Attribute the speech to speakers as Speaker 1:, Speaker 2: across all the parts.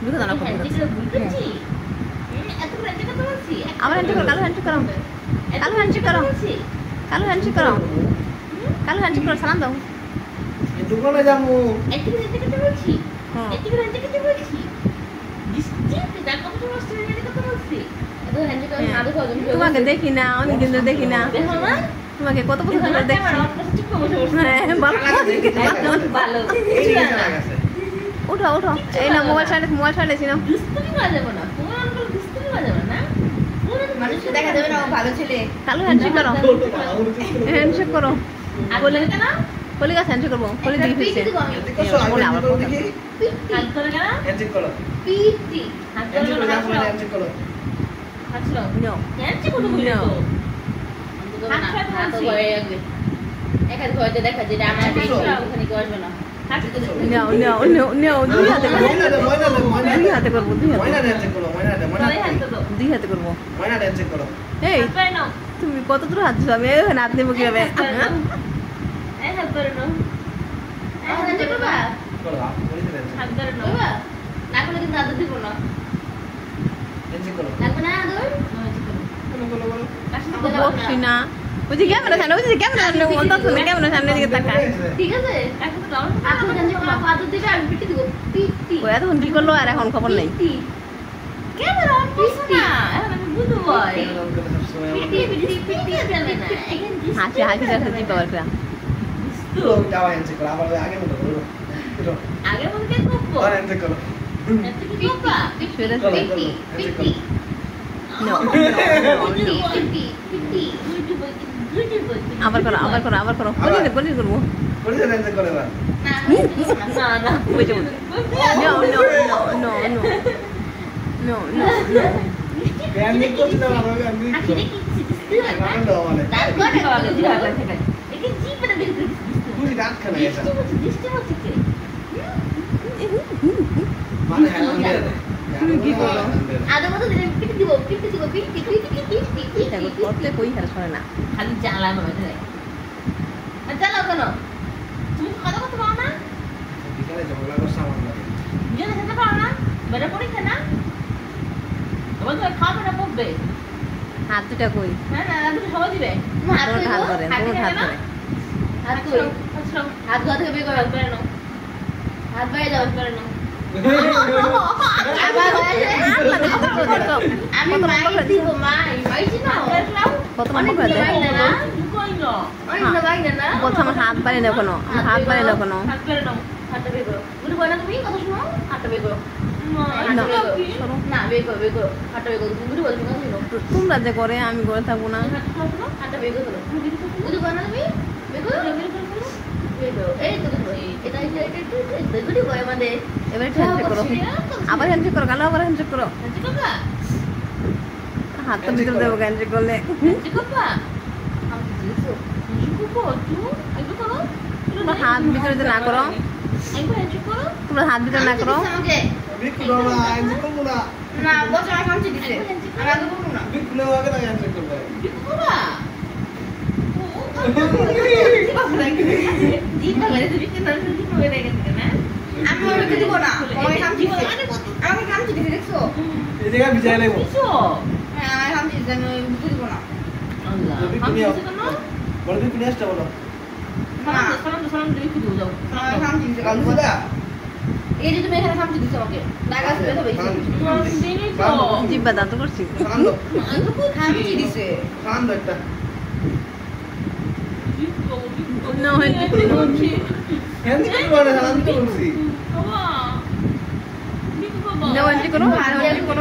Speaker 1: দুটো দানা করব আমার হ্যান্ডশেক করো কালো হ্যান্ডশেক করো কালো হ্যান্ডশেক করো কালো হ্যান্ডশেক করো কালো হ্যান্ডশেক করো সালাম দাও
Speaker 2: দোকানে যাবো
Speaker 1: তোমাকে দেখি না অনেকদিন ধরে দেখি না তোমাকে কত বছর ধরে দেখছি উঠো উঠো এই না মোবাইল সাইডে ছিল
Speaker 3: দেখা যাবে না ভালো ছেলে
Speaker 1: কালো হ্যান্ডশেক করো হ্যান্ডশেক করো কলি গাছ হ্যান্ডশেক করবো কলি দিয়ে ফেলছে বলে আবার দুই হাতে করবো এই তুমি কত দূর হাত দিছো আমি হাত নেবো কিভাবে বকছি না বুঝি ক্যামেরা সামনে বুঝি ক্যামেরা সামনে বলতো না ক্যামেরা সামনে দিকে তাকায়
Speaker 3: ঠিক আছে
Speaker 1: ও এতক্ষণ কি করলো আর এখন খবর নেই
Speaker 3: ক্যামেরা অন করছো না এখন আমি বুঝবো
Speaker 1: হাসি হাসি দেখা দিতে পারবে
Speaker 3: আগে মনে কে করবো
Speaker 1: আবার করো বলি করবো কই হার শোনে না
Speaker 3: খালি জ্বালা হবে জ্বালাও কেন তুমি কথা বলতে পারো না দুজনে খেতে পারো না বেড়ে পরীক্ষা না তোমার তো খাওয়া না পড়বে
Speaker 1: হাত দুটা কই
Speaker 3: না না দুটো সবাই দিবে
Speaker 1: হাত ধরে
Speaker 3: হাত ধোয়া থেকে বের করে বের নাও হাত বাইরে যাও বের নাও আমি মাই দিব মাই না
Speaker 1: কত নম্বর করে দেয় বলছো আমার হাত বাড়ি না কোনো হাত বাড়ি না কোনো
Speaker 3: হাতটা বের করো গুরু বলে তুমি কথা শুনো হাতটা বের করো
Speaker 1: তোমরা যে করে আমি করে থাকবো না এবার হ্যান্ডশেক করো আবার হ্যান্ডশেক করো কালো আবার হ্যান্ডশেক করো হাত তো ভিতরে দেবো হ্যান্ডশেক করলে তোমার হাত ভিতরে না করো তোমরা হাত ভিতরে না করো
Speaker 3: না বছর আমার কাছে দিছে আমি আগে করব না
Speaker 2: বিকুলে আগে না হ্যান্ডশেক করবে
Speaker 3: দিটা মেরে দিবি কেন দিবি করে গেছে না আমি ওকে দিব না ওই কাম দিছে আমি কাম দিতে দেখছো
Speaker 2: এই জায়গা বিজয় লাগবো
Speaker 3: হ্যাঁ আমি কাম দিতে আমি দিব না আল্লাহ কাম দিছে কেন
Speaker 2: বড় বিকুলে আসতে বলো
Speaker 3: সালাম দিবি কি দিব যাও আমি কাম দিতে
Speaker 2: কাল দাদা
Speaker 3: এই যে তুমি এখানে কাম দিতে আমাকে লাগা দিতে হবে
Speaker 1: জিব্বা দাঁত করছি
Speaker 2: সালাম দাও
Speaker 3: কাম দিছে
Speaker 2: সালাম দাও একটা
Speaker 1: না হইতে
Speaker 2: হ্যান্ডশেক করবে সালাম দিতে বলছি
Speaker 1: না হ্যান্ডশেক করো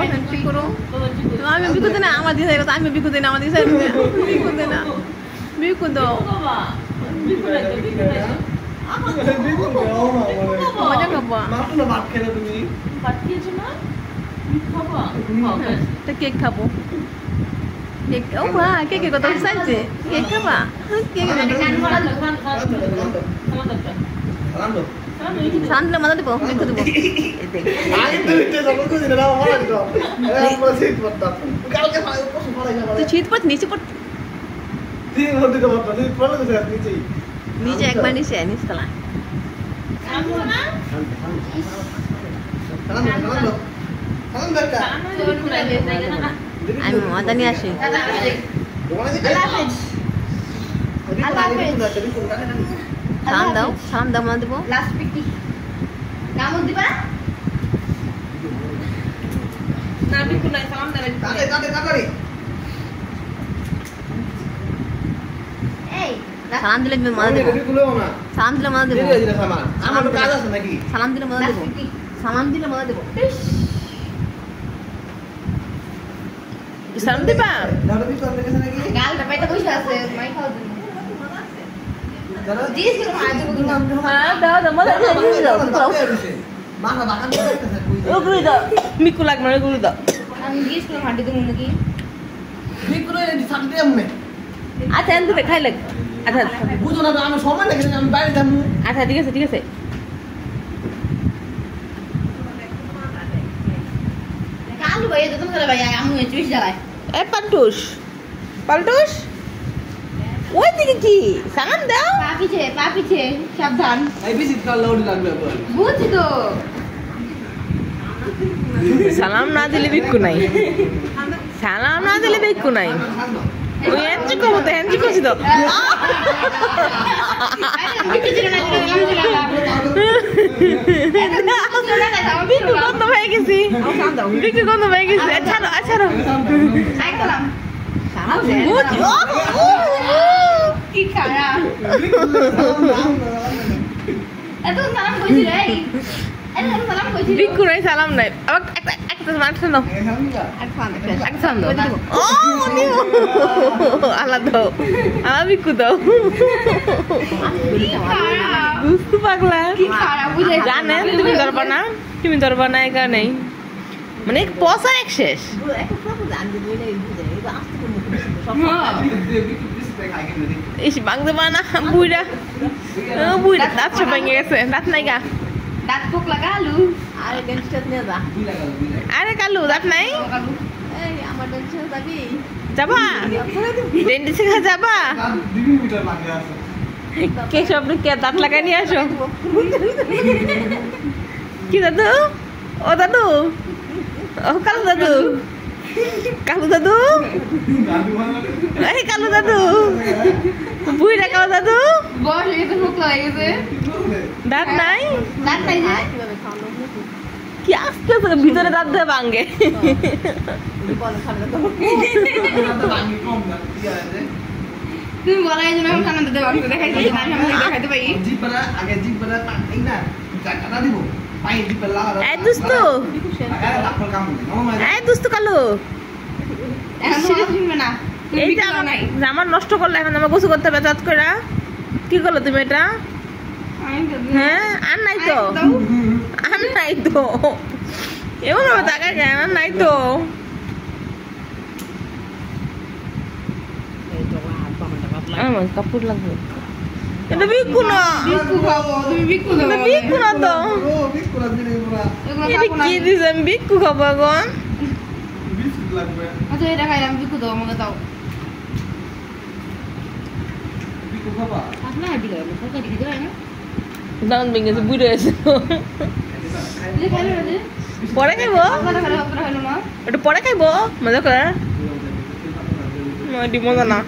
Speaker 1: হ্যান্ডশেক করো আমি বিকুতে না আমার দিশাই কথা আমি বিকুতে না আমার দিশাই বিকুতে না বিকুতো মজা খাবো
Speaker 2: মাত্র ভাত খেলে তুমি
Speaker 3: ভাত খেয়েছো না খাবো
Speaker 1: তো কেক খাবো কেক ও মা কেকের কথা চাইছে কেক খাবা কেকের
Speaker 2: সালাম দাও
Speaker 1: সান্দ্রে মাথা দিব বিকু দিব তুই শীত পড় নিচে পড় নিচে একবার নিচে নিচতলায়
Speaker 2: সালাম দাও সালাম দাও একটা
Speaker 1: আমি মজা নিয়ে আসি
Speaker 2: ওখানে যে
Speaker 3: আল্লাহ হাফেজ
Speaker 1: সালাম দাও মা দেবো
Speaker 3: লাস্ট পিকি নাম দিবা না বিকু নাই সালাম দেবে
Speaker 2: তাড়াতাড়ি
Speaker 3: এই
Speaker 1: সালাম দিলে মজা দেবো
Speaker 2: বিকুলেও না
Speaker 1: সালাম দিলে মজা দেবো
Speaker 2: ধীরে ধীরে সামান আমার তো কাজ আছে নাকি
Speaker 1: সালাম দিলে মজা দেবো সালাম দিলে মজা দেবো সালাম দিবা
Speaker 2: দাঁড়া বিকু আপনার কাছে নাকি
Speaker 3: গালটা পেটে বসে আছে মাই খাওয়ার জন্য
Speaker 2: দাঁড়া
Speaker 3: জিজ্ঞেস করে মাই দেবো
Speaker 1: হ্যাঁ দাও মজা দাও
Speaker 2: মাথা বাঁকা করে রাখতেছে
Speaker 1: ওগুলো দাও মিকু লাগবে না ওগুলো দাও
Speaker 3: আমি জিজ্ঞেস করে হাঁটি দেবো নাকি
Speaker 2: বিকুলে সাথে এমনে
Speaker 1: আচ্ছা এন দিবে খাই লাগ আচ্ছা
Speaker 2: বুঝো না আমি সময় লাগে আমি বাইরে যাবো
Speaker 1: আচ্ছা ঠিক আছে
Speaker 3: কালু ভাই তো তুমি ভাই আমি চুইস জ্বালায়
Speaker 1: এ পাল্টুস ওই দিকে কি সালাম দাও
Speaker 3: পা পিছে সাবধান
Speaker 2: এই বিসিট কাল লাউড লাগবে বল
Speaker 3: বুঝছি তো
Speaker 1: সালাম না দিলে বিক্কু নাই ওই এনজি করছি তো বিক্কু কত হয়ে গেছি ছাড়ো
Speaker 3: কি খারাপ এত সালাম কইছি রে এত সালাম কইছি
Speaker 1: বিক্কু নাই সালাম নাই আবার একটা মারছে না একটা সালাম দাও ও নিও আলাদা বিক্কু দাও দুস্তু পাগলা
Speaker 3: কি খারাপ বুঝে
Speaker 1: জানে তুমি ধরবা না একা নেই মানে পয়সা এক শেষ ইস বাংলা বানা বুইরা দাঁত সব ভেঙে গেছে দাঁত নাই গা
Speaker 3: দাঁত পোক লাগা আলু
Speaker 1: আরে ডেন্টিস্ট নিয়ে যা আরে কালু দাঁত নাই এই আমার ডেন্টিস্ট যাবি যাবা ডেন্টিস্ট কাছে যাবা
Speaker 2: মিটার লাগে আছে
Speaker 1: কেশব কে দাঁত লাগাই নিয়ে আসো কি দাদু ও দাদু ও কালু দাদু এই কালু দাদু বুইরা কালু দাদু
Speaker 3: বস এসে পোক লাগে গেছে
Speaker 1: দাঁত নাই
Speaker 3: যে
Speaker 1: কি আস্তে আস্তে ভিতরে দাঁত দিয়ে ভাঙে
Speaker 3: তুমি বলাই যে আমি খানা দিতে পারবো দেখাইতে না আমি দেখাইতে পারি
Speaker 2: জিপরা আগে জিপরা এই না কাটা দিব পাই জিপরা
Speaker 1: এই দুস্তু
Speaker 2: আগে লাফল কাম না
Speaker 1: এই দুস্তু কালু
Speaker 3: এখন তো শুনবে না
Speaker 1: এইটা আমার নষ্ট করলে এখন আমার গোসল করতে হবে চাঁদ করে কি করলো তুমি এটা হ্যাঁ আর নাই তো এমন হবে টাকা কেন আর নাই তো আমার কাপড় লাগবে এটা বিক্কু না
Speaker 3: বিক্কু খাবো তুমি বিক্কু দাও
Speaker 1: বিক্কু না তো
Speaker 2: ও বিস্কুট লাগবে পুরা
Speaker 1: এটা কি দিছে আমি বিক্কু খাবো এখন
Speaker 2: বিস্কুট লাগবে
Speaker 3: আচ্ছা এটা খাইলাম বিক্কু দাও আমাকে দাও
Speaker 2: বিস্কুট খাবা
Speaker 3: আপনা হাঁটি গেল সরকারি খেতে পারে না
Speaker 1: দাম ভেঙেছে বুড়ে গেছে
Speaker 3: যে খাইলো না যে
Speaker 1: পরে খাইবো
Speaker 3: আপনারা খাইলো আপনারা খাইলো না
Speaker 1: ওটা পরে খাইবো মজা করে এটি মজা না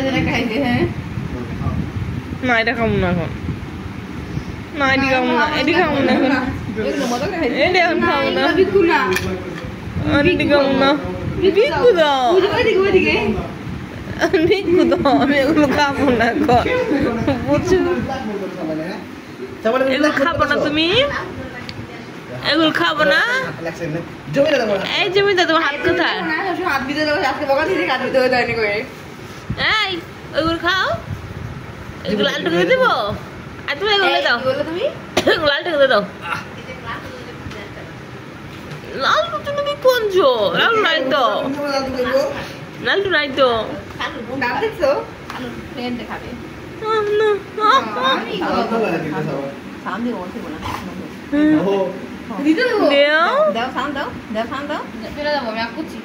Speaker 3: যে খাইছে হ্যাঁ
Speaker 1: না এটা খাবো না এখন না এটি খাবো না এখন এটা এখন খাবো না
Speaker 3: বিক্কু না
Speaker 1: এটি খাবো না বিক্কু দাও
Speaker 3: ওইদিকে
Speaker 1: আমি এগুলো খাবো না এখন বুঝছো এগুলো খাবো না তুমি এগুলো খাবো না এই জমিতে তোমার হাত কোথায়
Speaker 3: হাত দিতে দেবো আজকে বকা দিতে হাত দিতে হবে তাই করে
Speaker 1: এই ওইগুলো খাও এগুলো আলটু করে দেবো আর তুমি এগুলো দাও
Speaker 3: বললে তুমি
Speaker 1: এগুলো আলটু করে দাও লালটু তুমি কি কোনছো লালটু নাই তো
Speaker 3: দাঁত দেখছো দিতে দেবো ফেলে দেবো আমি করছি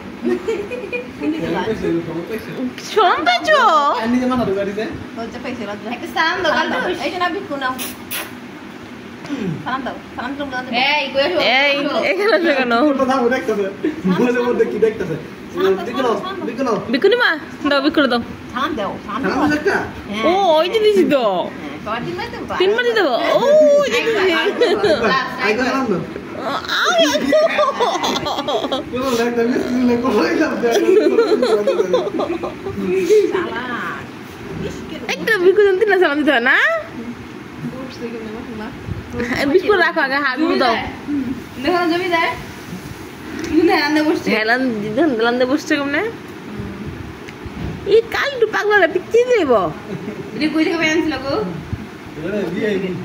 Speaker 1: শুনতেছো
Speaker 3: একটা সালাম দাও কাল
Speaker 1: সালাম দাও সালাম তুমি দাও
Speaker 3: এই কই আসো
Speaker 1: এই এখানে আসো কেন
Speaker 2: কথা দেখতেছে মোবাইলের মধ্যে কি দেখতেছে বিকুনো
Speaker 1: বিকুনি মা দাও বিকুনি দাও
Speaker 3: সালাম দাও সালাম
Speaker 2: সালাম একটা
Speaker 1: ও ওই যে দিছি তো
Speaker 3: তোমার দিন মারতে পারো
Speaker 1: 3 মারি দেবো ও ওই যে দিছি
Speaker 2: আই গো সালাম দাও কোন লাগতে মিলে কোলাই লাভ
Speaker 1: একটা বিকুজন তিন সালাম দিতে হয় না বিস্কুট রাখো আগে হাত দাও
Speaker 3: দেখো জমি যায় ইনে আন্দে বসছে
Speaker 1: হেলান দিদন দিলান্দে বসছে কেমনে এই কাল দু পাগলা পিচ্ছি দেব
Speaker 3: এটা কই থেকে আনছিল গো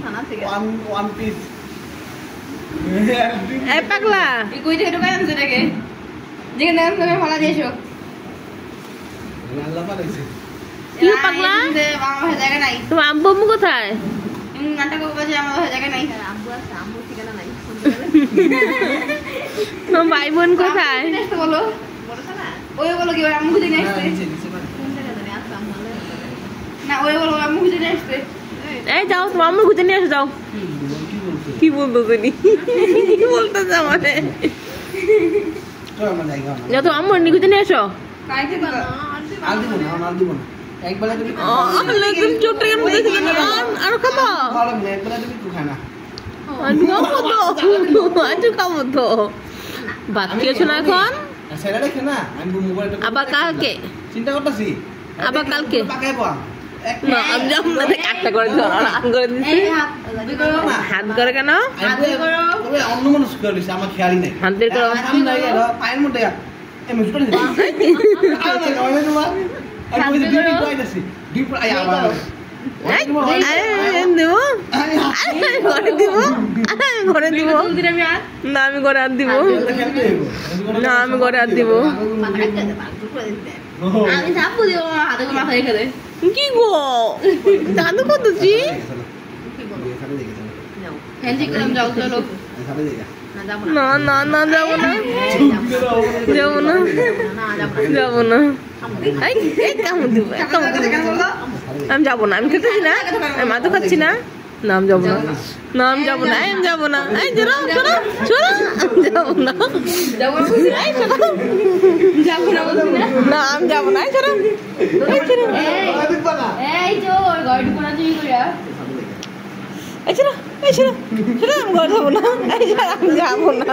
Speaker 1: থানা থেকে
Speaker 2: ওয়ান পিস
Speaker 1: এই পাগলা
Speaker 3: এই কই থেকে ঢোকায় আনছে এটাকে যেখানে নাম তুমি ফলা দিয়েছো
Speaker 2: আল্লাহ পালাইছে
Speaker 1: কি পাগলা
Speaker 3: আমার জায়গা নাই
Speaker 1: তোমার আব্বু আম্মু কোথায়
Speaker 3: নাটক বাজে আমার জায়গা নাই
Speaker 1: আব্বু আছে আম্মু ঠিকানা নাই তোমার ভাই বোন কোথায়
Speaker 3: বলো ওই বলো কি আম্মু খুঁজে নিয়ে আসছে না ওই বলো আম্মু খুঁজে নিয়ে আসছে
Speaker 1: এই যাও তোমার আম্মু খুঁজে নিয়ে আসো যাও কি বলতো তুমি কি বলতেছে আমারে
Speaker 2: চল আমরা যাই গান
Speaker 1: যাও তো আম্মু খুঁজে নিয়ে আসো
Speaker 3: কাইতে দিবা
Speaker 2: আর দিব না একবার তুমি
Speaker 1: আল্লাহ তুমি ছোট এর মধ্যে ছিল না আর খাবো
Speaker 2: ভালো না একবার তুমি তো খানা
Speaker 1: আজু খাবো তো ভাত খেয়েছো না এখন
Speaker 2: সেটা দেখে না আমি মোবাইলটা
Speaker 1: আবার কালকে
Speaker 2: চিন্তা করতেছি
Speaker 1: আবার কালকে
Speaker 2: পাকাই পা
Speaker 1: না আমি যাবো না একটা করে দিও হাত করে দিছি হাত করে কেন
Speaker 2: তবে অন্য মানুষ করে দিছে আমার খেয়ালই নাই
Speaker 1: হাত বের করো
Speaker 2: সামনে পায়ের মধ্যে এমন ছোট দিছি আমি তোমার আমি কইছি ডিপ কইতাছি ডিপ আই আবার
Speaker 1: ঘরে দিব না আমি ঘরে হাত দিব না আমি ঘরে হাত দিব
Speaker 3: আমি যাবো দিও হাতে মাথা রেখে দে
Speaker 1: কি গো দাদু কতছি
Speaker 3: হ্যান্ডশেক করলাম যাও চলো
Speaker 1: না না না যাবো না যাবো না যাবো না কেমন দিব আমি যাবো না আমি খেতেছি না আমি মাথা খাচ্ছি না না আমি যাবো না না আমি যাবো না আমি যাবো না এই চলো চলো চলো যাবো না
Speaker 3: যাবো না
Speaker 1: না আমি যাবো না চলো
Speaker 3: এই জোর গাড়ি কোনা চুরি কইরা
Speaker 1: এই চলো এই চলো চলো আমি ঘর যাবো না এই চলো আমি যাবো না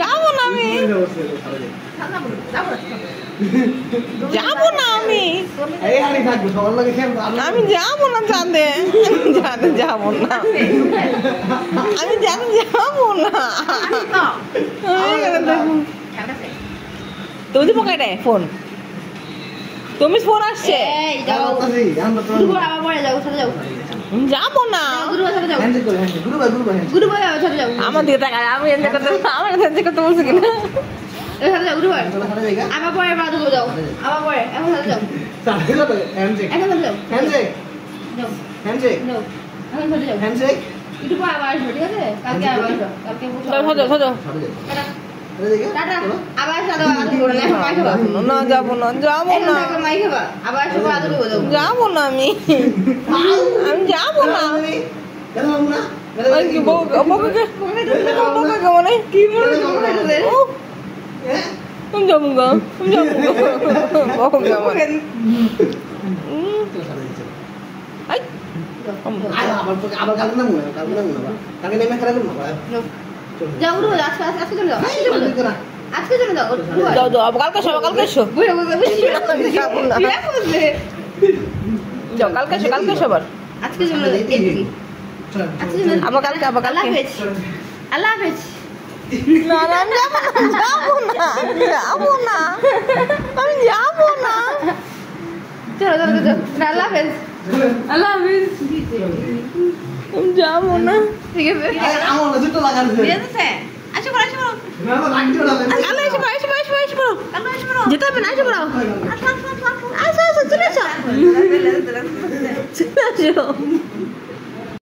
Speaker 1: যাবো না আমি যাবো না আমি
Speaker 2: এই আরে থাকবো সবার লাগে খেল
Speaker 1: আমি যাবো না চাঁদে চাঁদে যাবো না আমি চাঁদে যাবো না তুমি পকেটে ফোন তুমি ফোন আসছে
Speaker 3: এই যাও গুরু আবার পরে যাও সাথে যাও
Speaker 1: যাবো না
Speaker 3: গুরু সাথে যাও
Speaker 2: হ্যান্ডশেক করে গুরু ভাই
Speaker 3: গুরু ভাই সাথে যাও
Speaker 1: আমার দিকে তাকায় আমি এনজয় করতে আমার এনজয় করতে বলছি কিনা
Speaker 3: এই সাথে যাও গুরু ভাই
Speaker 2: চলো সাথে যাই
Speaker 3: আবার পরে বাদ যাও আবার পরে এখন সাথে যাও
Speaker 2: সাথে যাও হ্যান্ডশেক
Speaker 3: এখন সাথে যাও
Speaker 2: হ্যান্ডশেক
Speaker 3: যাও
Speaker 2: হ্যান্ডশেক
Speaker 3: যাও এখন সাথে যাও
Speaker 2: হ্যান্ডশেক
Speaker 3: একটু পরে আবার আসবে ঠিক আছে কালকে আবার আসো কালকে
Speaker 1: খোঁজো খোঁজো
Speaker 2: সাথে যাই
Speaker 3: টাটা
Speaker 2: সাথে যাই
Speaker 3: টাটা আবার সাথে আদর করো না মাই খাবা
Speaker 1: না যাবো না যাবো না
Speaker 3: এখন মাই খাবা আবার আসো আদর করো যাও
Speaker 1: যাবো না আমি আমি যাবো না
Speaker 2: দেখো না
Speaker 1: ওই কি বউকে মানে
Speaker 3: কি বলছো
Speaker 1: ও তুমি যাবো গা তুমি যাবো বউকে মানে আই
Speaker 2: আবার কালকে না মনে কালকে নেমে খেলা করবো
Speaker 3: যাও গুরু আজকে আজকে চলে যাও আজকে চলে যাও
Speaker 1: যাও যাও আবার কালকে এসো
Speaker 3: বুঝে বুঝে
Speaker 1: যাবো না যাও কালকে এসো আবার
Speaker 3: আজকে চলে যাও এদিকে আজকে চলে
Speaker 1: আবার কালকে
Speaker 3: আল্লাহ হাফেজ আল্লাহ হাফেজ
Speaker 1: না না আমি যাবো না আমি যাবো না
Speaker 3: চলো চলো চলো আল্লাহ হাফেজ আল্লাহ হাফেজ
Speaker 1: আমি যাবো না
Speaker 3: ঠিক আছে
Speaker 2: আমার না জুতো লাগানো
Speaker 3: ঠিক আছে আসো বড় আসো বড়
Speaker 2: না না লাগছো না
Speaker 1: কালো এসে বড়
Speaker 3: কালো আসো বড়
Speaker 1: যেতে হবে না এসে বড়
Speaker 3: আসো আসো আসো
Speaker 1: আসো চলে আসো